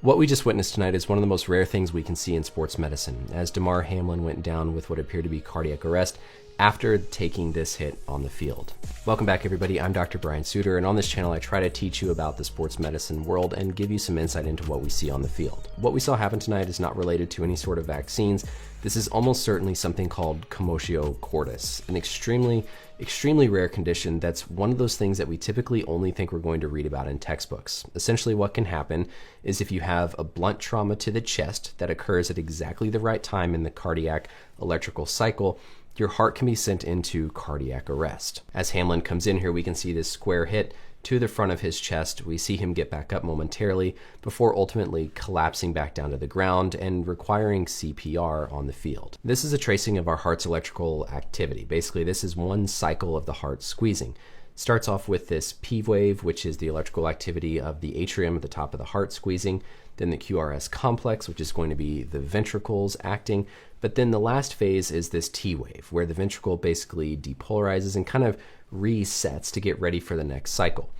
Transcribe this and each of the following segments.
What we just witnessed tonight is one of the most rare things we can see in sports medicine, as Damar Hamlin went down with what appeared to be cardiac arrest after taking this hit on the field. Welcome back, everybody. I'm Dr. Brian Suter, and on this channel I try to teach you about the sports medicine world and give you some insight into what we see on the field. What we saw happen tonight is not related to any sort of vaccines. This is almost certainly something called commotio cordis, an extremely rare condition that's one of those things that we typically only think we're going to read about in textbooks. Essentially what can happen is if you have a blunt trauma to the chest that occurs at exactly the right time in the cardiac electrical cycle, your heart can be sent into cardiac arrest. As Hamlin comes in here, we can see this square hit to the front of his chest. We see him get back up momentarily before ultimately collapsing back down to the ground and requiring CPR on the field. This is a tracing of our heart's electrical activity. Basically, this is one cycle of the heart squeezing. Starts off with this P wave, which is the electrical activity of the atrium at the top of the heart squeezing, then the QRS complex, which is going to be the ventricles acting, but then the last phase is this T wave, where the ventricle basically depolarizes and kind of resets to get ready for the next cycle.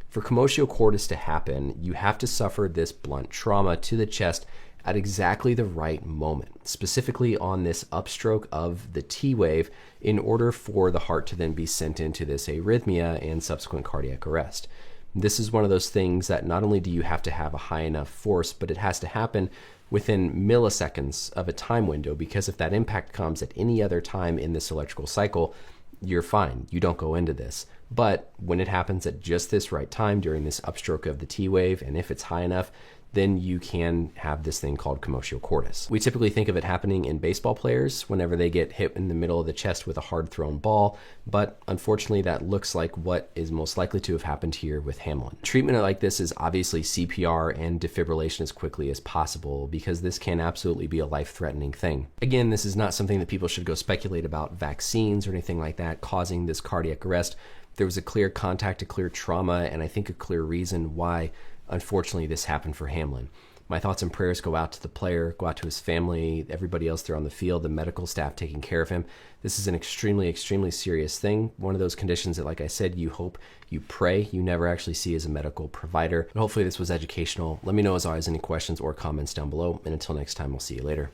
For commotio cordis to happen, you have to suffer this blunt trauma to the chest at exactly the right moment, specifically on this upstroke of the T wave, in order for the heart to then be sent into this arrhythmia and subsequent cardiac arrest. This is one of those things that not only do you have to have a high enough force, but it has to happen within milliseconds of a time window, because if that impact comes at any other time in this electrical cycle, you're fine. You don't go into this. But when it happens at just this right time during this upstroke of the T wave, and if it's high enough, then you can have this thing called commotio cordis. We typically think of it happening in baseball players whenever they get hit in the middle of the chest with a hard thrown ball, but unfortunately that looks like what is most likely to have happened here with Hamlin. Treatment like this is obviously CPR and defibrillation as quickly as possible, because this can absolutely be a life-threatening thing. Again, this is not something that people should go speculate about vaccines or anything like that causing this cardiac arrest. There was a clear contact, a clear trauma, and I think a clear reason why unfortunately this happened for Hamlin. My thoughts and prayers go out to the player, go out to his family, everybody else there on the field, the medical staff taking care of him. This is an extremely serious thing. One of those conditions that, like I said, you hope, you pray, you never actually see as a medical provider. But hopefully this was educational. Let me know as always any questions or comments down below. And until next time, I'll see you later.